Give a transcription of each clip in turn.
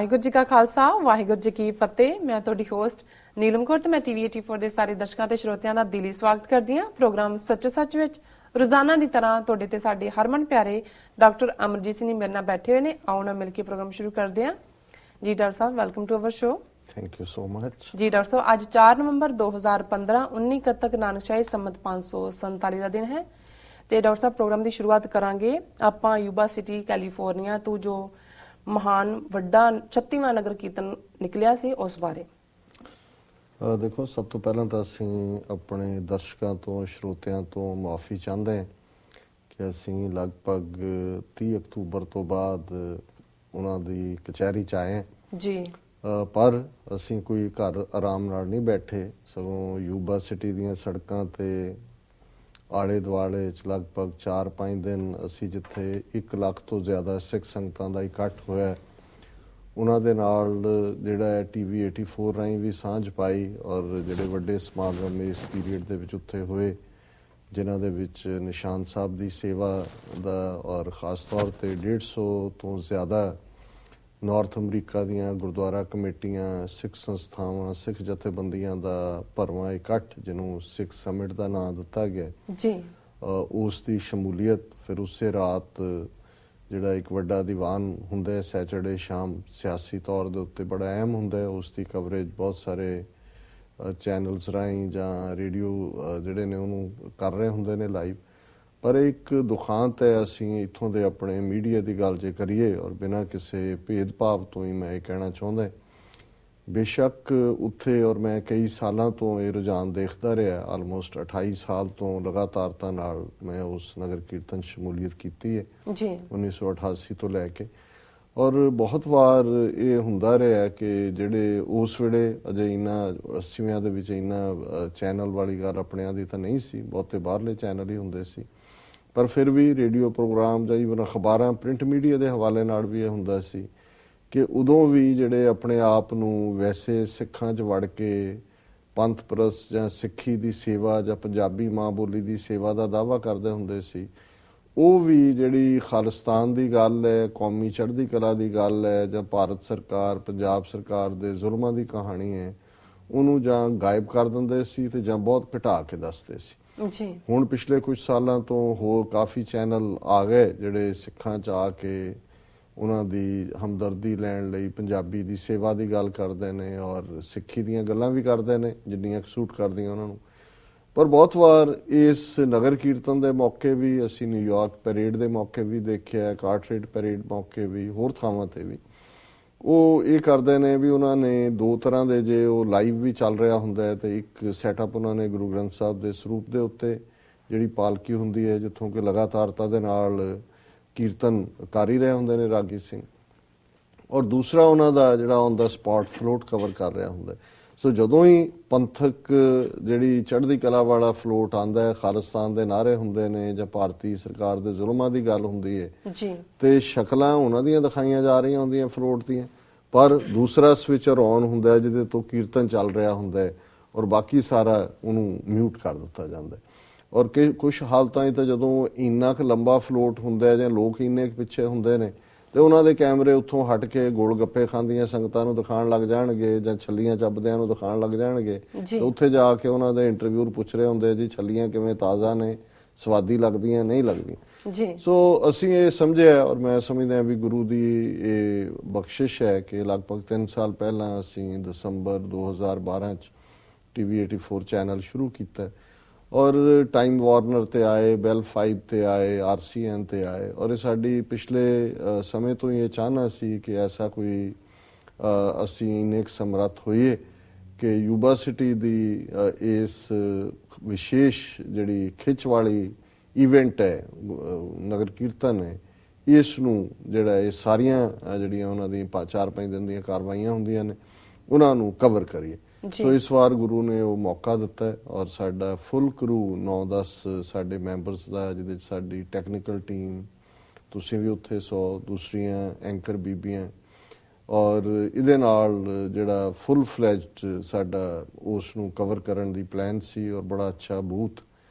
ਵਾਹਿਗੁਰੂ ਜੀ ਕਾ ਖਾਲਸਾ ਵਾਹਿਗੁਰੂ ਜੀ ਕੀ ਫਤਿਹ। ਮੈਂ ਤੁਹਾਡੀ ਹੋਸਟ ਨੀਲਮ ਕੌਰ ਤੇ ਮੈਂ ਟੀਵੀ 84 ਦੇ ਸਾਰੇ ਦਰਸ਼ਕਾਂ ਤੇ ਸਰੋਤਿਆਂ ਦਾ ਦਿਲੀ ਸਵਾਗਤ ਕਰਦੀ ਹਾਂ ਪ੍ਰੋਗਰਾਮ ਸੱਚੋ ਸੱਚ ਵਿੱਚ। ਰੋਜ਼ਾਨਾ ਦੀ ਤਰ੍ਹਾਂ ਤੁਹਾਡੇ ਤੇ ਸਾਡੇ ਹਰਮਨ ਪਿਆਰੇ ਡਾਕਟਰ ਅਮਰਜੀਤ ਸਿੰਘ ਮੇਰੇ ਨਾਲ ਬੈਠੇ ਹੋਏ ਨੇ। ਆਓ ਨਾ ਮਿਲ ਕੇ ਪ੍ਰੋਗਰਾਮ ਸ਼ੁਰੂ ਕਰਦੇ ਹਾਂ। ਜੀ ਡਾਕਟਰ ਸਾਹਿਬ, welcome to our show. Thank you so much. ਜੀ ਡਾਕਟਰ ਸਾਹਿਬ, ਅੱਜ 4 ਨਵੰਬਰ 2015 19 ਕੱਤਕ ਨਾਨਕਸ਼ਾਹੀ ਸੰਮਤ 547 ਦਾ ਦਿਨ ਹੈ ਤੇ ਡਾਕਟਰ ਸਾਹਿਬ ਪ੍ਰੋਗਰਾਮ ਦੀ ਸ਼ੁਰੂਆਤ ਕਰਾਂਗੇ ਆਪਾਂ ਯੂਬਾ ਸਿਟੀ ਕੈਲੀਫੋਰਨੀਆ ਤੋਂ ਜੋ ਮਹਾਨ ਵੱਡਾ 36ਵਾਂ ਨਗਰ ਕੀਰਤਨ ਨਿਕਲਿਆ ਸੀ ਉਸ ਬਾਰੇ। ਦੇਖੋ, ਸਭ ਤੋਂ ਪਹਿਲਾਂ ਤਾਂ ਅਸੀਂ ਆਪਣੇ ਦਰਸ਼ਕਾਂ ਤੋਂ ਸਰੋਤਿਆਂ ਤੋਂ ਮੁਆਫੀ ਚਾਹੁੰਦੇ ਹਾਂ ਕਿ ਅਸੀਂ ਲਗਭਗ 30 ਅਕਤੂਬਰ ਤੋਂ ਬਾਅਦ ਉਹਨਾਂ ਦੀ ਕਚਹਿਰੀ 'ਚ ਆਏ ਜੀ, ਪਰ ਅਸੀਂ ਕੋਈ ਘਰ ਆਰਾਮ ਨਾਲ ਨਹੀਂ ਬੈਠੇ, ਸਗੋਂ ਯੂਬਾ ਸਿਟੀ ਦੀਆਂ ਸੜਕਾਂ ਤੇ ਆਲੇ ਦੁਆਲੇ 'ਚ ਲਗਭਗ 4-5 ਦਿਨ ਅਸੀਂ ਜਿੱਥੇ 1 ਲੱਖ ਤੋਂ ਜ਼ਿਆਦਾ ਸਿੱਖ ਸੰਗਤਾਂ ਦਾ ਇਕੱਠ ਹੋਇਆ, ਉਹਨਾਂ ਦੇ ਨਾਲ ਜਿਹੜਾ ਹੈ ਟੀਵੀ 84 ਰਾਹੀਂ ਵੀ ਸਾਂਝ ਪਾਈ ਔਰ ਜਿਹੜੇ ਵੱਡੇ ਸਮਾਗਮ ਇਸ ਪੀਰੀਅਡ ਦੇ ਵਿੱਚ ਉੱਥੇ ਹੋਏ, ਜਿਨ੍ਹਾਂ ਦੇ ਵਿੱਚ ਨਿਸ਼ਾਨ ਸਾਹਿਬ ਦੀ ਸੇਵਾ ਦਾ ਔਰ ਖ਼ਾਸ ਤੌਰ ਤੇ 150 ਤੋਂ ਜ਼ਿਆਦਾ ਨਾਰਥ ਅਮਰੀਕਾ ਦੀਆਂ ਗੁਰਦੁਆਰਾ ਕਮੇਟੀਆਂ, ਸਿੱਖ ਸੰਸਥਾਵਾਂ, ਸਿੱਖ ਜਥੇਬੰਦੀਆਂ ਦਾ ਭਰਵਾਂ ਇਕੱਠ, ਜਿਹਨੂੰ ਸਿੱਖ ਸਮਿਟ ਦਾ ਨਾਂ ਦਿੱਤਾ ਗਿਆ ਜੀ, ਉਸ ਦੀ ਸ਼ਮੂਲੀਅਤ। ਫਿਰ ਉਸੇ ਰਾਤ ਜਿਹੜਾ ਇੱਕ ਵੱਡਾ ਦੀਵਾਨ ਹੁੰਦਾ ਹੈ ਸੈਚਰਡੇ ਸ਼ਾਮ, ਸਿਆਸੀ ਤੌਰ ਦੇ ਉੱਤੇ ਬੜਾ ਅਹਿਮ ਹੁੰਦਾ ਹੈ, ਉਸ ਦੀ ਕਵਰੇਜ ਬਹੁਤ ਸਾਰੇ ਚੈਨਲਸ ਰਾਹੀਂ ਜਾਂ ਰੇਡੀਓ ਜਿਹੜੇ ਨੇ ਉਹਨੂੰ ਕਰ ਰਹੇ ਹੁੰਦੇ ਨੇ ਲਾਈਵ। ਪਰ ਇੱਕ ਦੁਖਾਂਤ ਹੈ, ਅਸੀਂ ਇੱਥੋਂ ਦੇ ਆਪਣੇ ਮੀਡੀਆ ਦੀ ਗੱਲ ਜੇ ਕਰੀਏ ਔਰ ਬਿਨਾਂ ਕਿਸੇ ਭੇਦਭਾਵ ਤੋਂ ਹੀ ਮੈਂ ਇਹ ਕਹਿਣਾ ਚਾਹੁੰਦਾ, ਬੇਸ਼ੱਕ ਉੱਥੇ ਔਰ ਮੈਂ ਕਈ ਸਾਲਾਂ ਤੋਂ ਇਹ ਰੁਝਾਨ ਦੇਖਦਾ ਰਿਹਾ, ਆਲਮੋਸਟ 28 ਸਾਲ ਤੋਂ ਲਗਾਤਾਰਤਾ ਨਾਲ ਮੈਂ ਉਸ ਨਗਰ ਕੀਰਤਨ ਸ਼ਮੂਲੀਅਤ ਕੀਤੀ ਹੈ ਜੀ, 1988 ਤੋਂ ਲੈ ਕੇ। ਔਰ ਬਹੁਤ ਵਾਰ ਇਹ ਹੁੰਦਾ ਰਿਹਾ ਕਿ ਜਿਹੜੇ ਉਸ ਵੇਲੇ ਅਜੇ ਇੰਨਾ 80ਵਿਆਂ ਦੇ ਵਿੱਚ ਇੰਨਾ ਚੈਨਲ ਵਾਲੀ ਗੱਲ ਆਪਣਿਆਂ ਦੀ ਤਾਂ ਨਹੀਂ ਸੀ, ਬਹੁਤੇ ਬਾਹਰਲੇ ਚੈਨਲ ਹੀ ਹੁੰਦੇ ਸੀ, ਪਰ ਫਿਰ ਵੀ ਰੇਡੀਓ ਪ੍ਰੋਗਰਾਮ ਜਾਂ ਈਵਨ ਅਖਬਾਰਾਂ ਪ੍ਰਿੰਟ ਮੀਡੀਆ ਦੇ ਹਵਾਲੇ ਨਾਲ ਵੀ ਇਹ ਹੁੰਦਾ ਸੀ ਕਿ ਉਦੋਂ ਵੀ ਜਿਹੜੇ ਆਪਣੇ ਆਪ ਨੂੰ ਵੈਸੇ ਸਿੱਖਾਂ 'ਚ ਵੜ ਕੇ ਪੰਥ ਪ੍ਰਸਤ ਜਾਂ ਸਿੱਖੀ ਦੀ ਸੇਵਾ ਜਾਂ ਪੰਜਾਬੀ ਮਾਂ ਬੋਲੀ ਦੀ ਸੇਵਾ ਦਾ ਦਾਅਵਾ ਕਰਦੇ ਹੁੰਦੇ ਸੀ, ਉਹ ਵੀ ਜਿਹੜੀ ਖਾਲਿਸਤਾਨ ਦੀ ਗੱਲ ਹੈ, ਕੌਮੀ ਚੜ੍ਹਦੀ ਕਲਾ ਦੀ ਗੱਲ ਹੈ, ਜਾਂ ਭਾਰਤ ਸਰਕਾਰ ਪੰਜਾਬ ਸਰਕਾਰ ਦੇ ਜ਼ੁਲਮਾਂ ਦੀ ਕਹਾਣੀ ਹੈ, ਉਹਨੂੰ ਜਾਂ ਗਾਇਬ ਕਰ ਦਿੰਦੇ ਸੀ ਤੇ ਜਾਂ ਬਹੁਤ ਘਟਾ ਕੇ ਦੱਸਦੇ ਸੀ ਜੀ। ਹੁਣ ਪਿਛਲੇ ਕੁਝ ਸਾਲਾਂ ਤੋਂ ਹੋਰ ਕਾਫੀ ਚੈਨਲ ਆ ਗਏ ਜਿਹੜੇ ਸਿੱਖਾਂ 'ਚ ਆ ਕੇ ਉਹਨਾਂ ਦੀ ਹਮਦਰਦੀ ਲੈਣ ਲਈ ਪੰਜਾਬੀ ਦੀ ਸੇਵਾ ਦੀ ਗੱਲ ਕਰਦੇ ਨੇ ਔਰ ਸਿੱਖੀ ਦੀਆਂ ਗੱਲਾਂ ਵੀ ਕਰਦੇ ਨੇ ਜਿੰਨੀਆਂ ਸੂਟ ਕਰਦੀਆਂ ਉਹਨਾਂ ਨੂੰ। ਪਰ ਬਹੁਤ ਵਾਰ ਇਸ ਨਗਰ ਕੀਰਤਨ ਦੇ ਮੌਕੇ ਵੀ ਅਸੀਂ ਨਿਊਯਾਰਕ ਪੈਰੇਡ ਦੇ ਮੌਕੇ ਵੀ ਦੇਖਿਆ, ਕਾਰਟਰੇਟ ਪੈਰੇਡ ਮੌਕੇ ਵੀ, ਹੋਰ ਥਾਵਾਂ ਤੇ ਵੀ ਉਹ ਇਹ ਕਰਦੇ ਨੇ ਵੀ ਉਹਨਾਂ ਨੇ ਦੋ ਤਰ੍ਹਾਂ ਦੇ, ਜੇ ਉਹ ਲਾਈਵ ਵੀ ਚੱਲ ਰਿਹਾ ਹੁੰਦਾ ਹੈ ਤੇ ਇੱਕ ਸੈਟਅਪ ਉਹਨਾਂ ਨੇ ਗੁਰੂ ਗ੍ਰੰਥ ਸਾਹਿਬ ਦੇ ਸਰੂਪ ਦੇ ਉੱਤੇ ਜਿਹੜੀ ਪਾਲਕੀ ਹੁੰਦੀ ਹੈ ਜਿੱਥੋਂ ਕਿ ਲਗਾਤਾਰਤਾ ਦੇ ਨਾਲ ਕੀਰਤਨ ਕਰ ਹੀ ਰਹੇ ਹੁੰਦੇ ਨੇ ਰਾਗੀ ਸਿੰਘ, ਔਰ ਦੂਸਰਾ ਉਹਨਾਂ ਦਾ ਜਿਹੜਾ on the spot float cover ਕਰ ਰਿਹਾ ਹੁੰਦਾ। ਸੋ ਜਦੋਂ ਹੀ ਪੰਥਕ ਜਿਹੜੀ ਚੜ੍ਹਦੀ ਕਲਾ ਵਾਲਾ ਫਲੋਟ ਆਉਂਦਾ ਹੈ, ਖਾਲਿਸਤਾਨ ਦੇ ਨਾਅਰੇ ਹੁੰਦੇ ਨੇ ਜਾਂ ਭਾਰਤੀ ਸਰਕਾਰ ਦੇ ਜ਼ੁਲਮਾਂ ਦੀ ਗੱਲ ਹੁੰਦੀ ਹੈ ਜੀ, ਤੇ ਸ਼ਕਲਾਂ ਉਹਨਾਂ ਦੀਆਂ ਦਿਖਾਈਆਂ ਜਾ ਰਹੀਆਂ ਹੁੰਦੀਆਂ ਫਲੋਟ ਦੀਆਂ, ਪਰ ਦੂਸਰਾ ਸਵਿਚਰ ਔਨ ਹੁੰਦਾ ਹੈ ਜਿਹਦੇ ਤੋਂ ਕੀਰਤਨ ਚੱਲ ਰਿਹਾ ਹੁੰਦਾ ਹੈ ਔਰ ਬਾਕੀ ਸਾਰਾ ਉਹਨੂੰ ਮਿਊਟ ਕਰ ਦਿੱਤਾ ਜਾਂਦਾ ਹੈ। ਔਰ ਕੁਛ ਹਾਲਤਾਂ ਤਾਂ ਜਦੋਂ ਇੰਨਾ ਕੁ ਲੰਬਾ ਫਲੋਟ ਹੁੰਦਾ ਹੈ ਜਾਂ ਲੋਕ ਇੰਨੇ ਪਿੱਛੇ ਹੁੰਦੇ ਨੇ ਤੇ ਉਹਨਾਂ ਦੇ ਕੈਮਰੇ ਉੱਥੋਂ ਹਟ ਕੇ ਗੋਲ ਗੱਪੇ ਖਾਂਦੀਆਂ ਸੰਗਤਾਂ ਨੂੰ ਦਿਖਾਉਣ ਲੱਗ ਜਾਣਗੇ ਜਾਂ ਛੱਲੀਆਂ ਚੱਬਦਿਆਂ ਨੂੰ ਦਿਖਾਉਣ ਲੱਗ ਜਾਣਗੇ, ਤੇ ਉੱਥੇ ਜਾ ਕੇ ਉਹਨਾਂ ਦੇ ਇੰਟਰਵਿਊ ਪੁੱਛ ਰਹੇ ਹੁੰਦੇ ਜੀ ਛੱਲੀਆਂ ਕਿਵੇਂ ਤਾਜ਼ਾ ਨੇ, ਸਵਾਦੀ ਲੱਗਦੀਆਂ ਨਹੀਂ ਲੱਗਦੀਆਂ ਜੀ। ਸੋ ਅਸੀਂ ਇਹ ਸਮਝਿਆ ਔਰ ਮੈਂ ਸਮਝਦਾ ਵੀ ਗੁਰੂ ਦੀ ਇਹ ਬਖਸ਼ਿਸ਼ ਹੈ ਕਿ ਲਗਭਗ 3 ਸਾਲ ਪਹਿਲਾਂ ਅਸੀਂ ਦਸੰਬਰ 2012 ਚ ਟੀਵੀ 84 ਚੈਨਲ ਸ਼ੁਰੂ ਕੀਤਾ ਔਰ ਟਾਈਮ ਵਾਰਨਰ ਤੇ ਆਏ, ਬੈਲ 5 ਤੇ ਆਏ, RCN ਤੇ ਆਏ, ਔਰ ਇਹ ਸਾਡੀ ਪਿਛਲੇ ਸਮੇਂ ਤੋਂ ਹੀ ਇਹ ਚਾਹਨਾ ਸੀ ਕਿ ਐਸਾ ਕੋਈ ਅਸੀਂ ਇੰਨੇ ਸਮਰੱਥ ਹੋਈਏ ਕਿ ਯੂਬਾ ਸਿਟੀ ਦੀ ਇਸ ਵਿਸ਼ੇਸ਼ ਜਿਹੜੀ ਖਿੱਚ ਵਾਲੀ ਇਵੈਂਟ ਹੈ, ਨਗਰ ਕੀਰਤਨ ਹੈ, ਇਸ ਨੂੰ ਜਿਹੜਾ ਇਹ ਸਾਰੀਆਂ ਜਿਹੜੀਆਂ ਉਹਨਾਂ ਦੀ 4-5 ਦਿਨ ਦੀਆਂ ਕਾਰਵਾਈਆਂ ਹੁੰਦੀਆਂ ਨੇ ਉਹਨਾਂ ਨੂੰ ਕਵਰ ਕਰੀਏ। ਸੋ ਇਸ ਵਾਰ ਗੁਰੂ ਨੇ ਉਹ ਮੌਕਾ ਦਿੱਤਾ ਔਰ ਸਾਡਾ ਫੁੱਲ ਕਰੂ 9-10 ਸਾਡੇ ਮੈਂਬਰਸ ਦਾ, ਜਿਹਦੇ ਚ ਸਾਡੀ ਟੈਕਨੀਕਲ ਟੀਮ, ਤੁਸੀਂ ਵੀ ਉੱਥੇ 100 ਦੂਸਰੀਆਂ ਐਂਕਰ ਬੀਬੀਆਂ, ਔਰ ਇਹਦੇ ਨਾਲ ਜਿਹੜਾ ਫੁੱਲ ਫਲੈਜਡ ਸਾਡਾ ਉਸ ਨੂੰ ਕਵਰ ਕਰਨ ਦੀ ਪਲਾਨ ਸੀ ਔਰ ਬੜਾ ਅੱਛਾ ਬੂਥ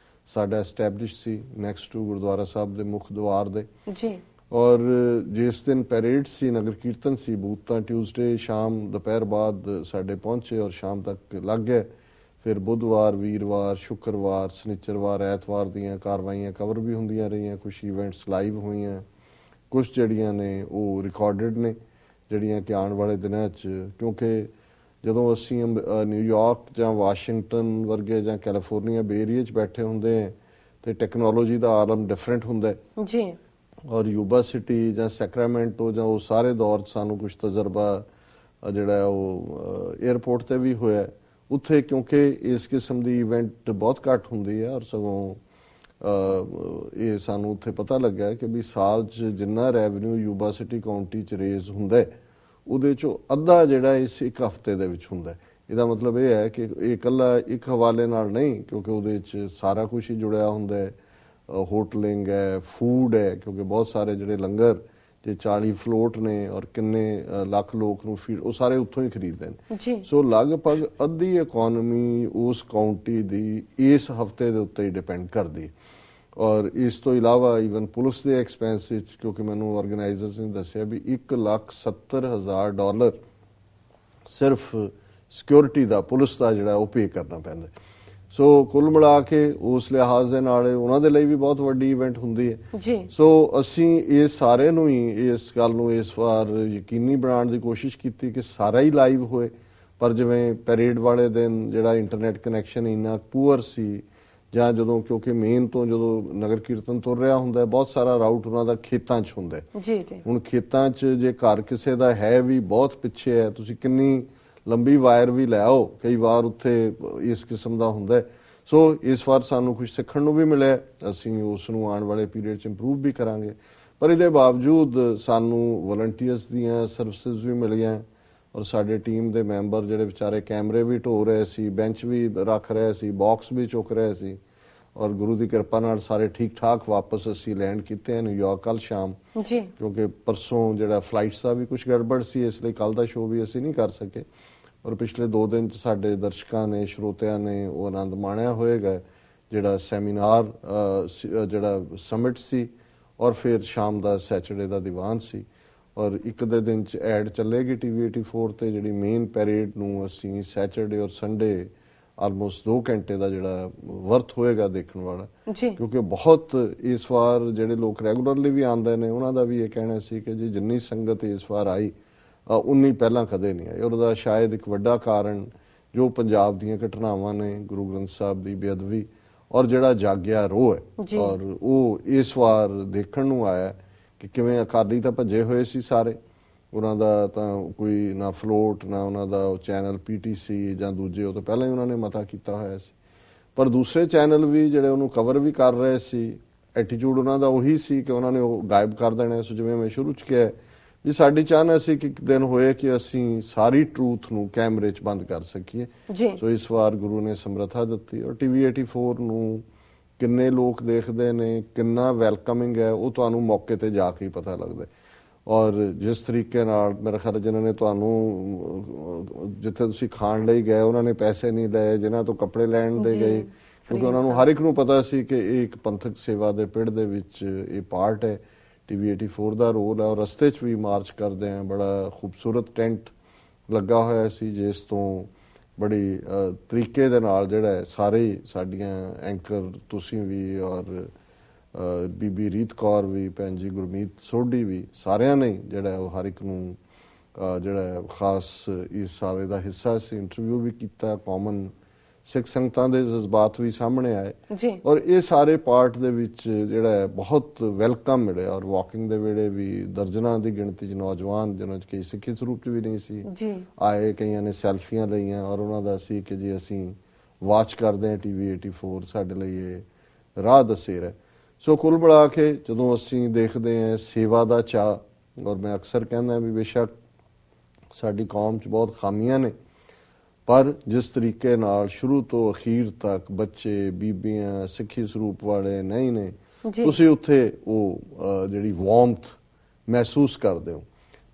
ਸਾਡਾ ਐਸਟੈਬਲਿਸ਼ ਸੀ ਨੈਕਸਟ ਟੂ ਗੁਰਦੁਆਰਾ ਸਾਹਿਬ ਦੇ ਮੁੱਖ ਦੁਆਰ ਦੇ ਜੀ। ਔਰ ਜਿਸ ਦਿਨ ਪੈਰੇਡ ਸੀ, ਨਗਰ ਕੀਰਤਨ ਸੀ ਬੂਥ, ਤਾਂ ਟਿਊਜ਼ਡੇ ਸ਼ਾਮ ਦੁਪਹਿਰ ਬਾਅਦ ਸਾਡੇ ਪਹੁੰਚੇ ਔਰ ਸ਼ਾਮ ਤੱਕ ਲੱਗ ਗਏ। ਫਿਰ ਬੁੱਧਵਾਰ, ਵੀਰਵਾਰ, ਸ਼ੁੱਕਰਵਾਰ, ਸ਼ਨੀਚਰਵਾਰ, ਐਤਵਾਰ ਦੀਆਂ ਕਾਰਵਾਈਆਂ ਕਵਰ ਵੀ ਹੁੰਦੀਆਂ ਰਹੀਆਂ। ਕੁਝ ਇਵੈਂਟਸ ਲਾਈਵ ਹੋਈਆਂ, ਕੁਝ ਜਿਹੜੀਆਂ ਨੇ ਉਹ ਰਿਕਾਰਡਡ ਨੇ, ਜਿਹੜੀਆਂ ਕਿ ਆਉਣ ਵਾਲੇ ਦਿਨਾਂ 'ਚ, ਕਿਉਂਕਿ ਜਦੋਂ ਅਸੀਂ ਨਿਊਯਾਰਕ ਜਾਂ ਵਾਸ਼ਿੰਗਟਨ ਵਰਗੇ ਜਾਂ ਕੈਲੀਫੋਰਨੀਆ ਬੇ ਏਰੀਏ 'ਚ ਬੈਠੇ ਹੁੰਦੇ ਹਾਂ ਤੇ ਟੈਕਨੋਲੋਜੀ ਦਾ ਆਲਮ ਡਿਫਰੈਂਟ ਹੁੰਦਾ ਜੀ, ਔਰ ਯੂਬਾ ਸਿਟੀ ਜਾਂ ਸੈਕਰਾਮੈਂਟੋ ਜਾਂ ਉਹ ਸਾਰੇ ਦੌਰ 'ਚ ਸਾਨੂੰ ਕੁਝ ਤਜਰਬਾ ਜਿਹੜਾ ਉਹ 에ਅਰਪੋਰਟ ਤੇ ਵੀ ਹੋਇਆ ਉੱਥੇ, ਕਿਉਂਕਿ ਇਸ ਕਿਸਮ ਦੀ ਇਵੈਂਟ ਬਹੁਤ ਘੱਟ ਹੁੰਦੀ ਹੈ। ਔਰ ਸਗੋਂ ਇਹ ਸਾਨੂੰ ਉੱਥੇ ਪਤਾ ਲੱਗਾ ਕਿ ਵੀ ਸਾਲ 'ਚ ਜਿੰਨਾ ਰੈਵਨਿਊ ਯੂਬਾ ਸਿਟੀ ਕਾਉਂਟੀ 'ਚ ਰੇਜ਼ ਹੁੰਦਾ ਉਹਦੇ 'ਚੋਂ ਅੱਧਾ ਜਿਹੜਾ ਇਸ ਇੱਕ ਹਫ਼ਤੇ ਦੇ ਵਿੱਚ ਹੁੰਦਾ। ਇਹਦਾ ਮਤਲਬ ਇਹ ਹੈ ਕਿ ਇਹ ਇਕੱਲਾ ਇੱਕ ਹਵਾਲੇ ਨਾਲ ਨਹੀਂ, ਕਿਉਂਕਿ ਉਹਦੇ 'ਚ ਸਾਰਾ ਕੁਝ ਹੀ ਜੁੜਿਆ ਹੁੰਦਾ ਹੈ। ਹੋਟਲਿੰਗ ਹੈ, ਫੂਡ ਹੈ, ਕਿਉਂਕਿ ਬਹੁਤ ਸਾਰੇ ਜਿਹੜੇ ਲੰਗਰ ਜੇ 40 ਫਲੋਟ ਨੇ ਔਰ ਕਿੰਨੇ ਲੱਖ ਲੋਕ ਨੂੰ ਫੀਡ, ਉਹ ਸਾਰੇ ਉੱਥੋਂ ਹੀ ਖਰੀਦਦੇ ਨੇ। ਸੋ ਲਗਭਗ ਅੱਧੀ ਇਕਨੋਮੀ ਉਸ ਕਾਉਂਟੀ ਦੀ ਇਸ ਹਫ਼ਤੇ ਦੇ ਉੱਤੇ ਹੀ ਡਿਪੈਂਡ ਕਰਦੀ। ਔਰ ਇਸ ਤੋਂ ਇਲਾਵਾ ਈਵਨ ਪੁਲਿਸ ਦੇ ਐਕਸਪੈਂਸ ਵਿੱਚ, ਕਿਉਂਕਿ ਮੈਨੂੰ ਆਰਗੇਨਾਈਜ਼ਰਸ ਨੇ ਦੱਸਿਆ ਵੀ $1,70,000 ਸਿਰਫ ਸਿਕਿਉਰਿਟੀ ਦਾ, ਪੁਲਿਸ ਦਾ ਜਿਹੜਾ ਉਹ ਪੇ ਕਰਨਾ ਪੈਂਦਾ। ਸੋ ਕੁੱਲ ਮਿਲਾ ਕੇ ਉਸ ਲਿਹਾਜ਼ ਦੇ ਨਾਲ ਉਹਨਾਂ ਦੇ ਲਈ ਵੀ ਬਹੁਤ ਵੱਡੀ ਇਵੈਂਟ ਹੁੰਦੀ ਹੈ ਜੀ। ਸੋ ਅਸੀਂ ਇਹ ਸਾਰੇ ਨੂੰ ਹੀ ਇਸ ਗੱਲ ਨੂੰ ਇਸ ਵਾਰ ਯਕੀਨੀ ਬਣਾਉਣ ਦੀ ਕੋਸ਼ਿਸ਼ ਕੀਤੀ ਕਿ ਸਾਰਾ ਹੀ ਲਾਈਵ ਹੋਏ। ਪਰ ਜਿਵੇਂ ਪੈਰੇਡ ਵਾਲੇ ਦਿਨ ਜਿਹੜਾ ਇੰਟਰਨੈਟ ਕਨੈਕਸ਼ਨ ਇੰਨਾ ਪੂਅਰ ਸੀ, ਜਾਂ ਜਦੋਂ ਕਿਉਂਕਿ ਮੇਨ ਤੋਂ ਜਦੋਂ ਨਗਰ ਕੀਰਤਨ ਤੁਰ ਰਿਹਾ ਹੁੰਦਾ ਬਹੁਤ ਸਾਰਾ ਰਾਊਟ ਉਹਨਾਂ ਦਾ ਖੇਤਾਂ 'ਚ ਹੁੰਦਾ ਜੀ। ਹੁਣ ਖੇਤਾਂ 'ਚ ਜੇ ਘਰ ਕਿਸੇ ਦਾ ਹੈ ਵੀ ਬਹੁਤ ਪਿੱਛੇ ਹੈ, ਤੁਸੀਂ ਕਿੰਨੀ ਲੰਬੀ ਵਾਇਰ ਵੀ ਲੈ ਆਓ, ਕਈ ਵਾਰ ਉੱਥੇ ਇਸ ਕਿਸਮ ਦਾ ਹੁੰਦਾ। ਸੋ ਇਸ ਵਾਰ ਸਾਨੂੰ ਕੁਝ ਸਿੱਖਣ ਨੂੰ ਵੀ ਮਿਲਿਆ, ਅਸੀਂ ਉਸ ਨੂੰ ਆਉਣ ਵਾਲੇ ਪੀਰੀਅਡ 'ਚ ਇੰਪਰੂਵ ਵੀ ਕਰਾਂਗੇ। ਪਰ ਇਹਦੇ ਬਾਵਜੂਦ ਸਾਨੂੰ ਵਲੰਟੀਅਰਸ ਦੀਆਂ ਸਰਵਿਸਿਜ਼ ਵੀ ਮਿਲੀਆਂ ਔਰ ਸਾਡੇ ਟੀਮ ਦੇ ਮੈਂਬਰ ਜਿਹੜੇ ਵਿਚਾਰੇ ਕੈਮਰੇ ਵੀ ਢੋ ਰਹੇ ਸੀ, ਬੈਂਚ ਵੀ ਰੱਖ ਰਹੇ ਸੀ, ਬਾਕਸ ਵੀ ਚੁੱਕ ਰਹੇ ਸੀ, ਔਰ ਗੁਰੂ ਦੀ ਕਿਰਪਾ ਨਾਲ ਸਾਰੇ ਠੀਕ ਠਾਕ ਵਾਪਸ ਅਸੀਂ ਲੈਂਡ ਕੀਤੇ ਹਨ ਨਿਊਯਾਰਕ ਕੱਲ ਸ਼ਾਮ ਜੀ। ਕਿਉਂਕਿ ਪਰਸੋਂ ਜਿਹੜਾ ਫਲਾਈਟਸ ਦਾ ਵੀ ਕੁਝ ਗੜਬੜ ਸੀ, ਇਸ ਲਈ ਕੱਲ ਦਾ ਸ਼ੋਅ ਵੀ ਅਸੀਂ ਨਹੀਂ ਕਰ ਸਕੇ। ਔਰ ਪਿਛਲੇ 2 ਦਿਨ 'ਚ ਸਾਡੇ ਦਰਸ਼ਕਾਂ ਨੇ, ਸਰੋਤਿਆਂ ਨੇ ਉਹ ਆਨੰਦ ਮਾਣਿਆ ਹੋਏਗਾ ਜਿਹੜਾ ਸੈਮੀਨਾਰ, ਜਿਹੜਾ ਸਮਿਟ ਸੀ, ਔਰ ਫਿਰ ਸ਼ਾਮ ਦਾ ਸੈਚਰਡੇ ਦਾ ਦੀਵਾਨ ਸੀ। ਔਰ ਇੱਕ ਦੇ ਦਿਨ 'ਚ ਐਡ ਚੱਲੇਗੀ TV 84 ਤੇ, ਜਿਹੜੀ ਮੇਨ ਪੈਰੇਡ ਨੂੰ ਅਸੀਂ ਸੈਚਰਡੇ ਔਰ ਸੰਡੇ ਆਲਮੋਸਟ 2 ਘੰਟੇ ਦਾ ਜਿਹੜਾ ਵਰਥ ਹੋਏਗਾ ਦੇਖਣ ਵਾਲਾ, ਕਿਉਂਕਿ ਬਹੁਤ ਇਸ ਵਾਰ ਜਿਹੜੇ ਲੋਕ ਰੈਗੂਲਰਲੀ ਵੀ ਆਉਂਦੇ ਨੇ ਉਹਨਾਂ ਦਾ ਵੀ ਇਹ ਕਹਿਣਾ ਸੀ ਕਿ ਜੀ ਜਿੰਨੀ ਸੰਗਤ ਇਸ ਵਾਰ ਆਈ ਉਨੀ ਪਹਿਲਾਂ ਕਦੇ ਨਹੀਂ ਆਈ। ਉਹਦਾ ਸ਼ਾਇਦ ਇੱਕ ਵੱਡਾ ਕਾਰਨ ਜੋ ਪੰਜਾਬ ਦੀਆਂ ਘਟਨਾਵਾਂ ਨੇ, ਗੁਰੂ ਗ੍ਰੰਥ ਸਾਹਿਬ ਦੀ ਬੇਅਦਬੀ ਔਰ ਜਿਹੜਾ ਜਾਗਿਆ ਰੋਹ ਹੈ, ਔਰ ਉਹ ਇਸ ਵਾਰ ਦੇਖਣ ਨੂੰ ਆਇਆ ਕਿ ਕਿਵੇਂ ਅਕਾਲੀ ਤਾਂ ਭੱਜੇ ਹੋਏ ਸੀ ਸਾਰੇ, ਉਹਨਾਂ ਦਾ ਤਾਂ ਕੋਈ ਨਾ ਫਲੋਟ ਨਾ ਉਹਨਾਂ ਦਾ ਚੈਨਲ PTC ਜਾਂ ਦੂਜੇ, ਉਹ ਤਾਂ ਪਹਿਲਾਂ ਹੀ ਉਹਨਾਂ ਨੇ ਮਤਾ ਕੀਤਾ ਹੋਇਆ ਸੀ। ਪਰ ਦੂਸਰੇ ਚੈਨਲ ਵੀ ਜਿਹੜੇ ਉਹਨੂੰ ਕਵਰ ਵੀ ਕਰ ਰਹੇ ਸੀ, ਐਟੀਟਿਊਡ ਉਹਨਾਂ ਦਾ ਉਹੀ ਸੀ ਕਿ ਉਹਨਾਂ ਨੇ ਉਹ ਗਾਇਬ ਕਰ ਦੇਣਾ। ਸੋ ਜਿਵੇਂ ਮੈਂ ਸ਼ੁਰੂ 'ਚ ਕਿਹਾ ਵੀ ਸਾਡੀ ਚਾਹਨਾ ਸੀ ਕਿ ਇੱਕ ਦਿਨ ਹੋਏ ਕਿ ਅਸੀਂ ਸਾਰੀ ਟਰੂਥ ਨੂੰ ਕੈਮਰੇ 'ਚ ਬੰਦ ਕਰ ਸਕੀਏ। ਸੋ ਇਸ ਵਾਰ ਗੁਰੂ ਨੇ ਸਮਰੱਥਾ ਦਿੱਤੀ। ਔਰ TV 84 ਨੂੰ ਕਿੰਨੇ ਲੋਕ ਦੇਖਦੇ ਨੇ, ਕਿੰਨਾ ਵੈਲਕਮਿੰਗ ਹੈ, ਉਹ ਤੁਹਾਨੂੰ ਮੌਕੇ ਤੇ ਜਾ ਕੇ ਹੀ ਪਤਾ ਲੱਗਦਾ। ਔਰ ਜਿਸ ਤਰੀਕੇ ਨਾਲ ਮੇਰੇ ਖਿਆਲ ਜਿਨ੍ਹਾਂ ਨੇ ਤੁਹਾਨੂੰ ਜਿੱਥੇ ਤੁਸੀਂ ਖਾਣ ਲਈ ਗਏ ਉਹਨਾਂ ਨੇ ਪੈਸੇ ਨਹੀਂ ਲਏ, ਜਿਨ੍ਹਾਂ ਤੋਂ ਕੱਪੜੇ ਲੈਣ ਦੇ ਗਏ, ਕਿਉਂਕਿ ਉਹਨਾਂ ਨੂੰ ਹਰ ਇੱਕ ਨੂੰ ਪਤਾ ਸੀ ਕਿ ਇਹ ਇੱਕ ਪੰਥਕ ਸੇਵਾ ਦੇ ਪਿੜ ਦੇ ਵਿੱਚ ਇਹ ਪਾਰਟ ਹੈ, TV 84 ਦਾ ਰੋਲ ਹੈ। ਔਰ ਰਸਤੇ 'ਚ ਵੀ ਮਾਰਚ ਕਰਦੇ ਆ, ਬੜਾ ਖੂਬਸੂਰਤ ਟੈਂਟ ਲੱਗਾ ਹੋਇਆ ਸੀ ਜਿਸ ਤੋਂ ਬੜੀ ਤਰੀਕੇ ਦੇ ਨਾਲ ਜਿਹੜਾ ਸਾਰੇ ਸਾਡੀਆਂ ਐਂਕਰ, ਤੁਸੀਂ ਵੀ ਔਰ ਬੀਬੀ ਰੀਤ ਕੌਰ ਵੀ, ਭੈਣ ਜੀ ਗੁਰਮੀਤ ਸੋਢੀ ਵੀ, ਸਾਰਿਆਂ ਨੇ ਜਿਹੜਾ ਉਹ ਹਰ ਇੱਕ ਨੂੰ ਜਿਹੜਾ ਖਾਸ ਇਸ ਸਾਰੇ ਦਾ ਹਿੱਸਾ ਸੀ, ਇੰਟਰਵਿਊ ਵੀ ਕੀਤਾ, ਕਾਮਨ ਸਿੱਖ ਸੰਗਤਾਂ ਦੇ ਜਜ਼ਬਾਤ ਵੀ ਸਾਹਮਣੇ ਆਏ। ਔਰ ਇਹ ਸਾਰੇ ਪਾਰਟ ਦੇ ਵਿੱਚ ਜਿਹੜਾ ਬਹੁਤ ਵੈਲਕਮ ਮਿਲਿਆ। ਔਰ ਵਾਕਿੰਗ ਦੇ ਵੇਲੇ ਵੀ ਦਰਜਨਾਂ ਦੀ ਗਿਣਤੀ 'ਚ ਨੌਜਵਾਨ, ਜਿਹਨਾਂ 'ਚ ਕਈ ਸਿੱਖੀ ਸਰੂਪ 'ਚ ਵੀ ਨਹੀਂ ਸੀ ਆਏ, ਕਈਆਂ ਨੇ ਸੈਲਫੀਆਂ ਲਈਆਂ ਔਰ ਉਹਨਾਂ ਦਾ ਸੀ ਕਿ ਜੀ ਅਸੀਂ ਵਾਚ ਕਰਦੇ ਹਾਂ TV 84, ਸਾਡੇ ਲਈ ਇਹ ਰਾਹ ਦੱਸੇ ਰਿਹਾ। ਸੋ ਕੁੱਲ ਮਿਲਾ ਕੇ ਜਦੋਂ ਅਸੀਂ ਦੇਖਦੇ ਹਾਂ ਸੇਵਾ ਦਾ ਚਾਅ, ਔਰ ਮੈਂ ਅਕਸਰ ਕਹਿੰਦਾ ਵੀ ਬੇਸ਼ੱਕ ਸਾਡੀ ਕੌਮ 'ਚ ਬਹੁਤ ਖਾਮੀਆਂ ਨੇ, ਪਰ ਜਿਸ ਤਰੀਕੇ ਨਾਲ ਸ਼ੁਰੂ ਤੋਂ ਅਖੀਰ ਤੱਕ ਬੱਚੇ, ਬੀਬੀਆਂ, ਸਿੱਖੀ ਸਰੂਪ ਵਾਲੇ ਨਹੀਂ ਨੇ, ਤੁਸੀਂ ਉੱਥੇ ਉਹ ਜਿਹੜੀ ਵਾਰਮਥ ਮਹਿਸੂਸ ਕਰਦੇ ਹੋ।